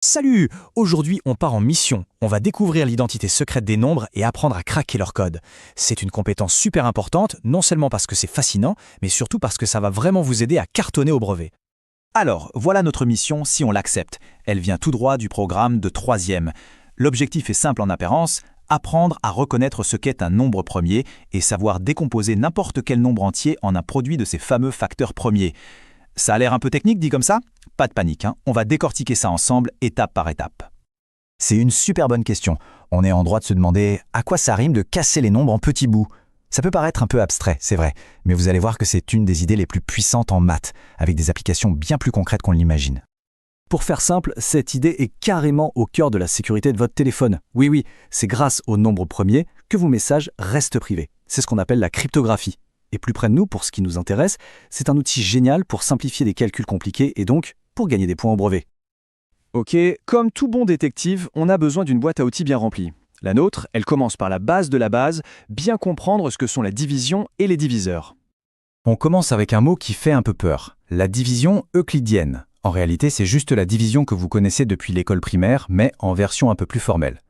Salut! Aujourd'hui, on part en mission. On va découvrir l'identité secrète des nombres et apprendre à craquer leur code. C'est une compétence super importante, non seulement parce que c'est fascinant, mais surtout parce que ça va vraiment vous aider à cartonner au brevet. Alors, voilà notre mission si on l'accepte. Elle vient tout droit du programme de 3e. L'objectif est simple en apparence, apprendre à reconnaître ce qu'est un nombre premier et savoir décomposer n'importe quel nombre entier en un produit de ces fameux facteurs premiers. Ça a l'air un peu technique dit comme ça? Pas de panique, on va décortiquer ça ensemble, étape par étape. C'est une super bonne question. On est en droit de se demander à quoi ça rime de casser les nombres en petits bouts. Ça peut paraître un peu abstrait, c'est vrai, mais vous allez voir que c'est une des idées les plus puissantes en maths, avec des applications bien plus concrètes qu'on l'imagine. Pour faire simple, cette idée est carrément au cœur de la sécurité de votre téléphone. Oui, c'est grâce au nombre premier que vos messages restent privés. C'est ce qu'on appelle la cryptographie. Et plus près de nous, pour ce qui nous intéresse, c'est un outil génial pour simplifier des calculs compliqués et donc pour gagner des points au brevet. Ok, comme tout bon détective, on a besoin d'une boîte à outils bien remplie. La nôtre, elle commence par la base de la base, bien comprendre ce que sont la division et les diviseurs. On commence avec un mot qui fait un peu peur, la division euclidienne. En réalité, c'est juste la division que vous connaissez depuis l'école primaire, mais en version un peu plus formelle.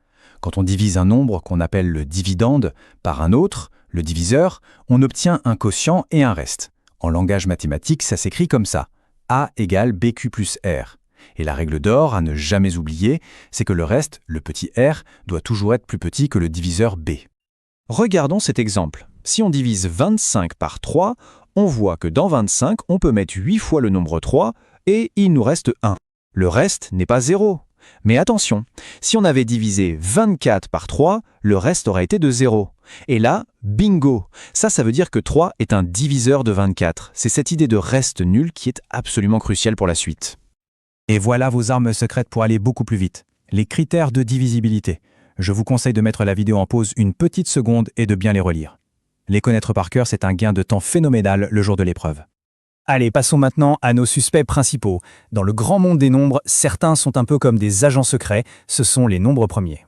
Quand on divise un nombre qu'on appelle le dividende par un autre, le diviseur, on obtient un quotient et un reste. En langage mathématique, ça s'écrit comme ça. A égale BQ plus R. Et la règle d'or à ne jamais oublier, c'est que le reste, le petit r, doit toujours être plus petit que le diviseur B. Regardons cet exemple. Si on divise 25 par 3, on voit que dans 25, on peut mettre 8 fois le nombre 3 et il nous reste 1. Le reste n'est pas 0. Mais attention, si on avait divisé 24 par 3, le reste aurait été de 0. Et là, bingo! Ça veut dire que 3 est un diviseur de 24. C'est cette idée de reste nul qui est absolument cruciale pour la suite. Et voilà vos armes secrètes pour aller beaucoup plus vite. Les critères de divisibilité. Je vous conseille de mettre la vidéo en pause une petite seconde et de bien les relire. Les connaître par cœur, c'est un gain de temps phénoménal le jour de l'épreuve. Allez, passons maintenant à nos suspects principaux. Dans le grand monde des nombres, certains sont un peu comme des agents secrets, ce sont les nombres premiers.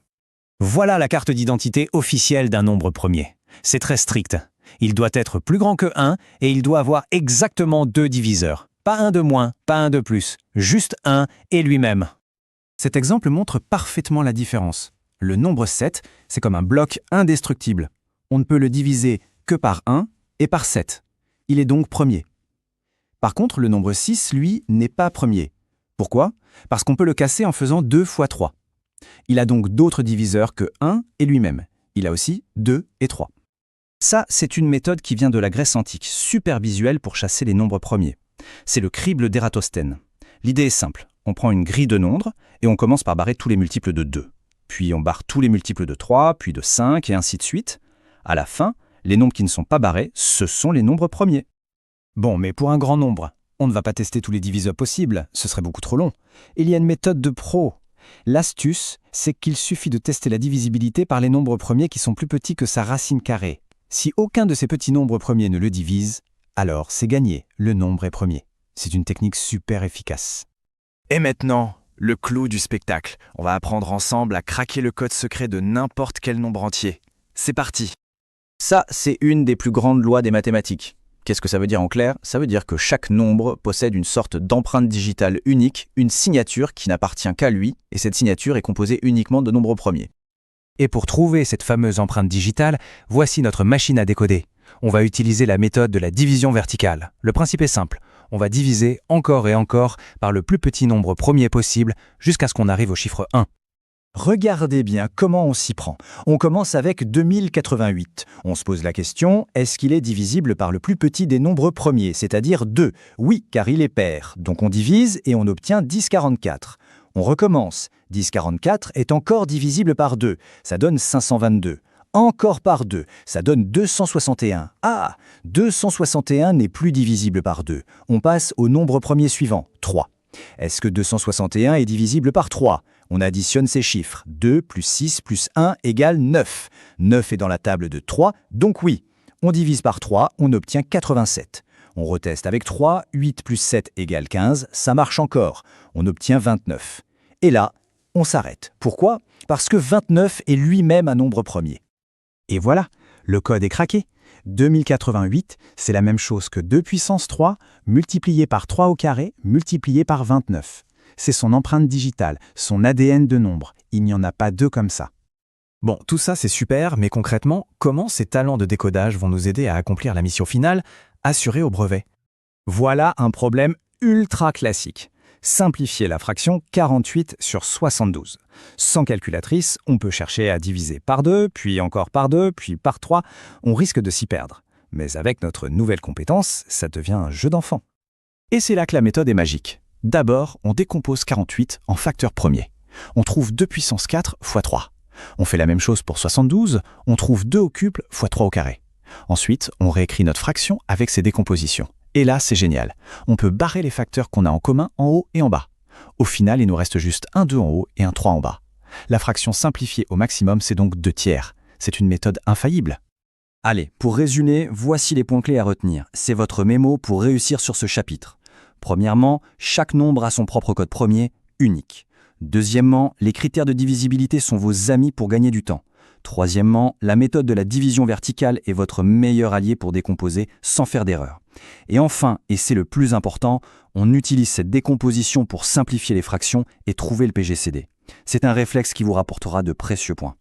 Voilà la carte d'identité officielle d'un nombre premier. C'est très strict. Il doit être plus grand que 1 et il doit avoir exactement 2 diviseurs. Pas un de moins, pas un de plus, juste 1 et lui-même. Cet exemple montre parfaitement la différence. Le nombre 7, c'est comme un bloc indestructible. On ne peut le diviser que par 1 et par 7. Il est donc premier. Par contre, le nombre 6, lui, n'est pas premier. Pourquoi? Parce qu'on peut le casser en faisant 2 fois 3. Il a donc d'autres diviseurs que 1 et lui-même. Il a aussi 2 et 3. Ça, c'est une méthode qui vient de la Grèce antique, super visuelle pour chasser les nombres premiers. C'est le crible d'Ératosthène. L'idée est simple. On prend une grille de nombres et on commence par barrer tous les multiples de 2. Puis on barre tous les multiples de 3, puis de 5 et ainsi de suite. À la fin, les nombres qui ne sont pas barrés, ce sont les nombres premiers. Bon, mais pour un grand nombre, on ne va pas tester tous les diviseurs possibles, ce serait beaucoup trop long. Il y a une méthode de pro. L'astuce, c'est qu'il suffit de tester la divisibilité par les nombres premiers qui sont plus petits que sa racine carrée. Si aucun de ces petits nombres premiers ne le divise, alors c'est gagné, le nombre est premier. C'est une technique super efficace. Et maintenant, le clou du spectacle. On va apprendre ensemble à craquer le code secret de n'importe quel nombre entier. C'est parti! Ça, c'est une des plus grandes lois des mathématiques. Qu'est-ce que ça veut dire en clair? Ça veut dire que chaque nombre possède une sorte d'empreinte digitale unique, une signature qui n'appartient qu'à lui, et cette signature est composée uniquement de nombres premiers. Et pour trouver cette fameuse empreinte digitale, voici notre machine à décoder. On va utiliser la méthode de la division verticale. Le principe est simple. On va diviser encore et encore par le plus petit nombre premier possible jusqu'à ce qu'on arrive au chiffre 1. Regardez bien comment on s'y prend. On commence avec 2088. On se pose la question, est-ce qu'il est divisible par le plus petit des nombres premiers, c'est-à-dire 2? Oui, car il est pair. Donc on divise et on obtient 1044. On recommence. 1044 est encore divisible par 2. Ça donne 522. Encore par 2, ça donne 261. Ah, 261 n'est plus divisible par 2. On passe au nombre premier suivant, 3. Est-ce que 261 est divisible par 3? On additionne ces chiffres. 2 plus 6 plus 1 égale 9. 9 est dans la table de 3, donc oui. On divise par 3, on obtient 87. On reteste avec 3, 8 plus 7 égale 15, ça marche encore. On obtient 29. Et là, on s'arrête. Pourquoi? Parce que 29 est lui-même un nombre premier. Et voilà, le code est craqué. 2088, c'est la même chose que 2 puissance 3 multiplié par 3 au carré multiplié par 29. C'est son empreinte digitale, son ADN de nombre. Il n'y en a pas deux comme ça. Bon, tout ça c'est super, mais concrètement, comment ces talents de décodage vont nous aider à accomplir la mission finale, assurée au brevet? Voilà un problème ultra classique. Simplifier la fraction 48 sur 72. Sans calculatrice, on peut chercher à diviser par 2, puis encore par 2, puis par 3. On risque de s'y perdre. Mais avec notre nouvelle compétence, ça devient un jeu d'enfant. Et c'est là que la méthode est magique. D'abord, on décompose 48 en facteurs premiers. On trouve 2 puissance 4 fois 3. On fait la même chose pour 72, on trouve 2 au cuple fois 3 au carré. Ensuite, on réécrit notre fraction avec ses décompositions. Et là, c'est génial. On peut barrer les facteurs qu'on a en commun en haut et en bas. Au final, il nous reste juste un 2 en haut et un 3 en bas. La fraction simplifiée au maximum, c'est donc 2 tiers. C'est une méthode infaillible. Allez, pour résumer, voici les points clés à retenir. C'est votre mémo pour réussir sur ce chapitre. Premièrement, chaque nombre a son propre code premier, unique. Deuxièmement, les critères de divisibilité sont vos amis pour gagner du temps. Troisièmement, la méthode de la division verticale est votre meilleur allié pour décomposer sans faire d'erreur. Et enfin, et c'est le plus important, on utilise cette décomposition pour simplifier les fractions et trouver le PGCD. C'est un réflexe qui vous rapportera de précieux points.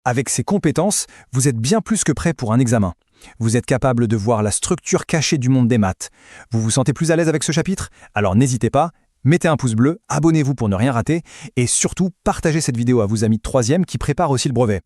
Avec ces compétences, vous êtes bien plus que prêt pour un examen. Vous êtes capable de voir la structure cachée du monde des maths. Vous vous sentez plus à l'aise avec ce chapitre? Alors n'hésitez pas, mettez un pouce bleu, abonnez-vous pour ne rien rater et surtout partagez cette vidéo à vos amis de 3e qui préparent aussi le brevet.